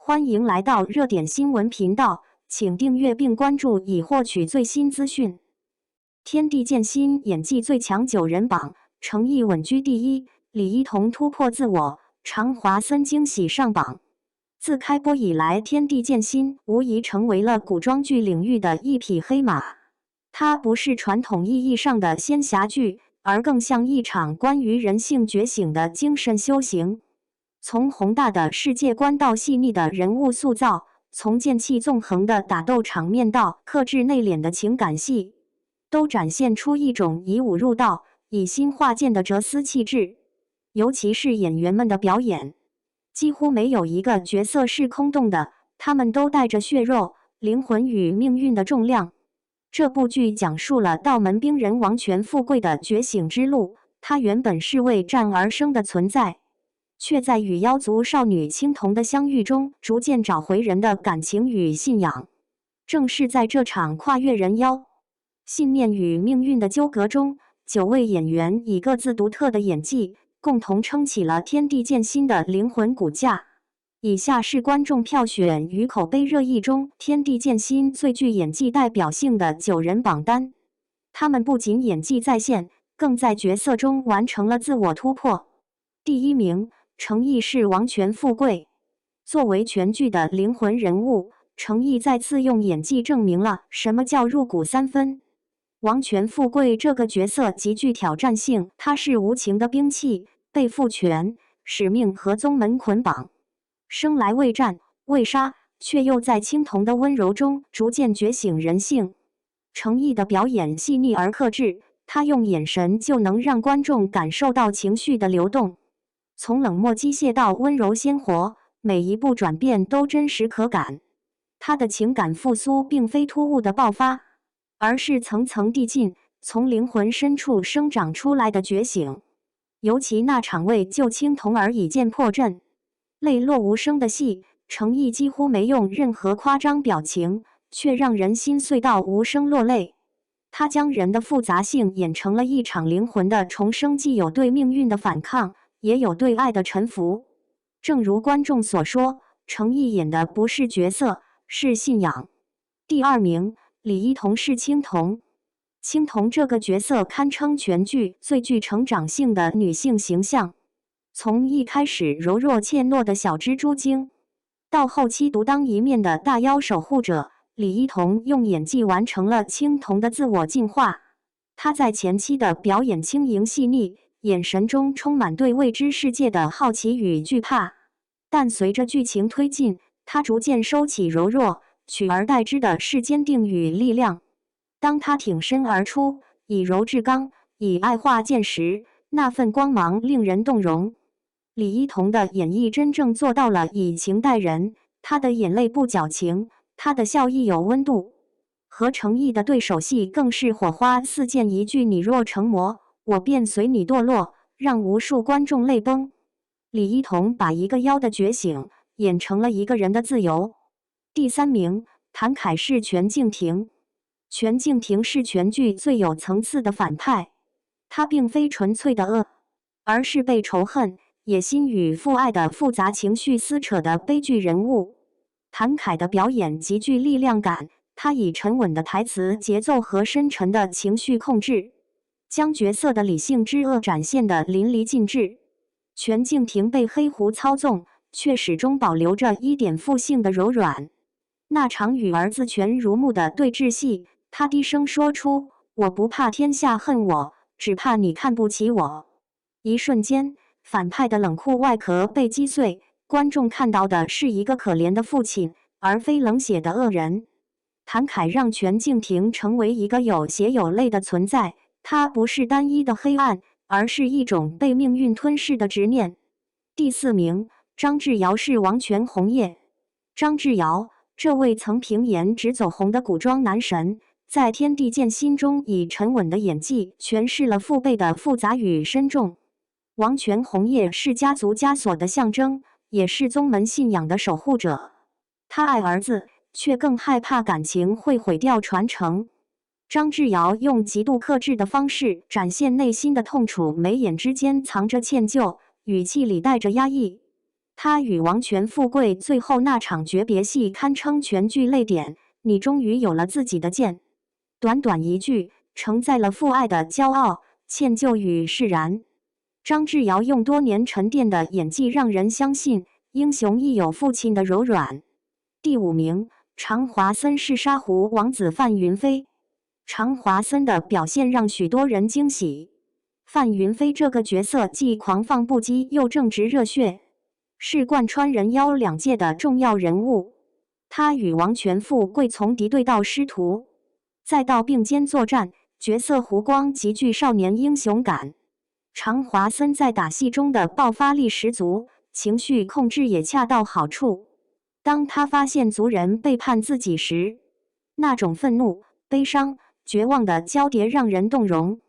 欢迎来到热点新闻频道，请订阅并关注以获取最新资讯。天地建新演技最强9人榜，程毅稳居第一，李一桐突破自我，常华森惊喜上榜。自开播以来，天地建新无疑成为了古装剧领域的一匹黑马。它不是传统意义上的仙侠剧，而更像一场关于人性觉醒的精神修行。从宏大的世界观到细腻的人物塑造，从剑气纵横的打斗场面到克制内敛的情感戏，都展现出一种以武入道、以心化剑的哲思气质。尤其是演员们的表演，几乎没有一个角色是空洞的，他们都带着血肉、灵魂与命运的重量。这部剧讲述了道门兵人王权富贵的觉醒之路，他原本是为战而生的存在，却在与妖族少女青铜的相遇中，逐渐找回人的感情与信仰。正是在这场跨越人妖、信念与命运的纠葛中，9位演员以各自独特的演技，共同撑起了天地建新的灵魂骨架。以下是观众票选与口碑热议中天地建新最具演技代表性的9人榜单。他们不仅演技在线，更在角色中完成了自我突破。第一名，程毅是王权富贵。作为全剧的灵魂人物，程毅再次用演技证明了什么叫入骨3分。王权富贵这个角色极具挑战性，他是无情的兵器，被父权、使命和宗门捆绑，生来为战为杀，却又在青铜的温柔中逐渐觉醒人性。程毅的表演细腻而克制，他用眼神就能让观众感受到情绪的流动，从冷漠机械到温柔鲜活，每一步转变都真实可感。他的情感复苏并非突兀的爆发，而是层层递进，从灵魂深处生长出来的觉醒。尤其那场为救青铜而以剑破阵、泪落无声的戏，程毅几乎没用任何夸张表情，却让人心碎到无声落泪。他将人的复杂性演成了一场灵魂的重生，既有对命运的反抗，也有对爱的臣服。正如观众所说，程毅演的不是角色，是信仰。第二名，李一桐是青铜。青铜这个角色堪称全剧最具成长性的女性形象。从一开始柔弱怯懦的小蜘蛛精，到后期独当一面的大妖守护者，李一桐用演技完成了青铜的自我进化。她在前期的表演轻盈细腻，眼神中充满对未知世界的好奇与惧怕，但随着剧情推进，她逐渐收起柔弱，取而代之的是坚定与力量。当她挺身而出，以柔制刚，以爱化剑时，那份光芒令人动容。李一桐的演绎真正做到了以情待人，她的眼泪不矫情，她的笑意有温度。和程毅的对手戏更是火花四溅，一句你若成魔，我便随你堕落，让无数观众泪崩。李一桐把一个妖的觉醒演成了一个人的自由。第三名，谭凯是全敬亭。全敬亭是全剧最有层次的反派，他并非纯粹的恶，而是被仇恨、野心与父爱的复杂情绪撕扯的悲剧人物。谭凯的表演极具力量感，他以沉稳的台词节奏和深沉的情绪控制，将角色的理性之恶展现得淋漓尽致。全敬亭被黑狐操纵，却始终保留着一点父性的柔软。那场与儿子全如沐的对峙戏，他低声说出：“我不怕天下恨我，只怕你看不起我。”一瞬间，反派的冷酷外壳被击碎，观众看到的是一个可怜的父亲，而非冷血的恶人。谭凯让全敬亭成为一个有血有泪的存在，他不是单一的黑暗，而是一种被命运吞噬的执念。第四名，张智尧是王权红叶。张智尧，这位曾凭颜值走红的古装男神，在天地建新中以沉稳的演技诠释了父辈的复杂与深重。王权红叶是家族枷锁的象征，也是宗门信仰的守护者。他爱儿子，却更害怕感情会毁掉传承。张智尧用极度克制的方式展现内心的痛楚，眉眼之间藏着歉疚，语气里带着压抑。他与王权富贵最后那场诀别戏堪称全剧泪点。你终于有了自己的剑。短短一句，承载了父爱的骄傲、歉疚与释然。张志尧用多年沉淀的演技，让人相信英雄亦有父亲的柔软。第5名，常华森是沙湖王子范云飞。常华森的表现让许多人惊喜。范云飞这个角色既狂放不羁，又正直热血，是贯穿人妖2界的重要人物。他与王权富贵从敌对到师徒，再到并肩作战，角色弧光极具少年英雄感。常华森在打戏中的爆发力十足，情绪控制也恰到好处。当他发现族人背叛自己时，那种愤怒、悲伤、绝望的交叠让人动容。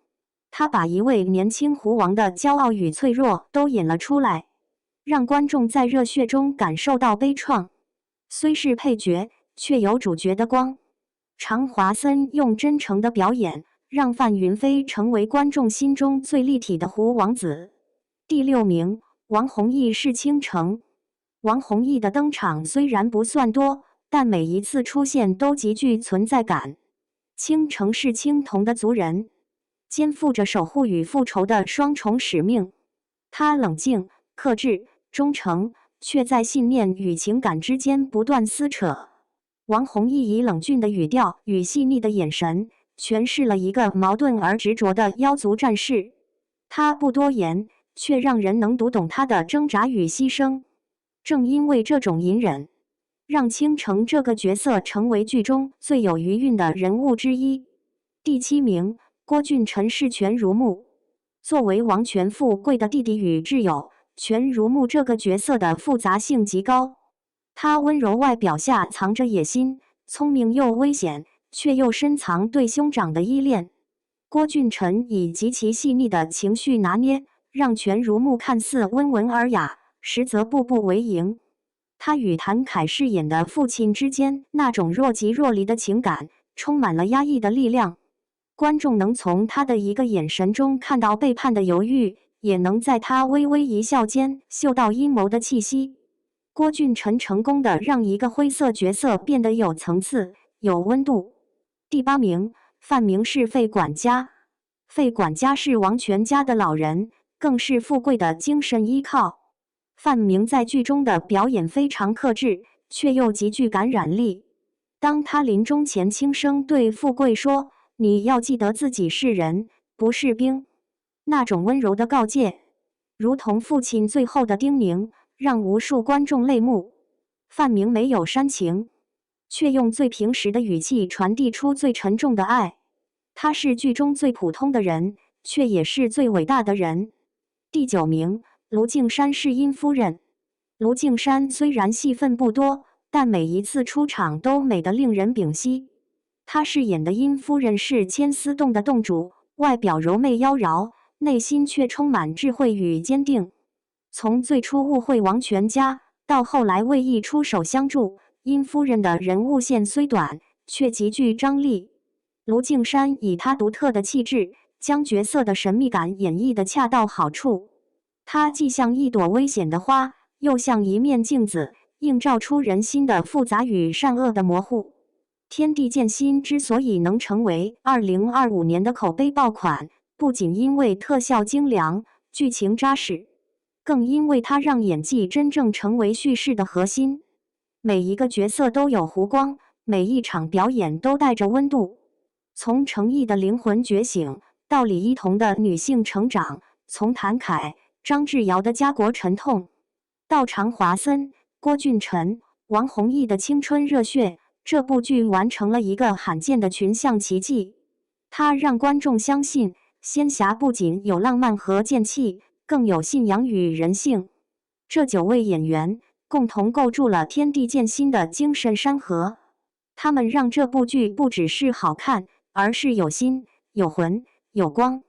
他把一位年轻狐王的骄傲与脆弱都演了出来，让观众在热血中感受到悲怆。虽是配角，却有主角的光。常华森用真诚的表演，让范云飞成为观众心中最立体的狐王子。第6名，王弘毅是倾城。王弘毅的登场虽然不算多，但每一次出现都极具存在感。倾城是青铜的族人，肩负着守护与复仇的双重使命。他冷静、克制、忠诚，却在信念与情感之间不断撕扯。王弘毅以冷峻的语调与细腻的眼神，诠释了一个矛盾而执着的妖族战士。他不多言，却让人能读懂他的挣扎与牺牲。正因为这种隐忍，让倾城这个角色成为剧中最有余韵的人物之一。第7名，郭俊辰是全如沐。作为王权富贵的弟弟与挚友，全如沐这个角色的复杂性极高。他温柔外表下藏着野心，聪明又危险，却又深藏对兄长的依恋。郭俊辰以极其细腻的情绪拿捏，让全如沐看似温文尔雅，实则步步为营。他与谭凯饰演的父亲之间那种若即若离的情感，充满了压抑的力量。观众能从他的一个眼神中看到背叛的犹豫，也能在他微微一笑间嗅到阴谋的气息。郭俊辰成功的让一个灰色角色变得有层次、有温度。第8名，范明是费管家。费管家是王权家的老人，更是富贵的精神依靠。范明在剧中的表演非常克制，却又极具感染力。当他临终前轻声对富贵说：“你要记得自己是人，不是兵。”那种温柔的告诫，如同父亲最后的叮咛，让无数观众泪目。范明没有煽情，却用最平实的语气传递出最沉重的爱。他是剧中最普通的人，却也是最伟大的人。第9名，卢靖姗是殷夫人。卢靖姗虽然戏份不多，但每一次出场都美得令人屏息。她饰演的殷夫人是千丝洞的洞主，外表柔媚妖娆，内心却充满智慧与坚定。从最初误会王权家，到后来为义出手相助，殷夫人的人物线虽短，却极具张力。卢靖姗以她独特的气质，将角色的神秘感演绎得恰到好处。她既像一朵危险的花，又像一面镜子，映照出人心的复杂与善恶的模糊。天地剑心之所以能成为2025年的口碑爆款，不仅因为特效精良、剧情扎实，更因为它让演技真正成为叙事的核心。每一个角色都有弧光，每一场表演都带着温度。从程毅的灵魂觉醒，到李一桐的女性成长；从谭凯、张志尧的家国沉痛，到常华森、郭俊辰、王弘毅的青春热血，这部剧完成了一个罕见的群像奇迹。它让观众相信，仙侠不仅有浪漫和剑气，更有信仰与人性。这9位演员共同构筑了天地剑心的精神山河，他们让这部剧不只是好看，而是有心、有魂、有光。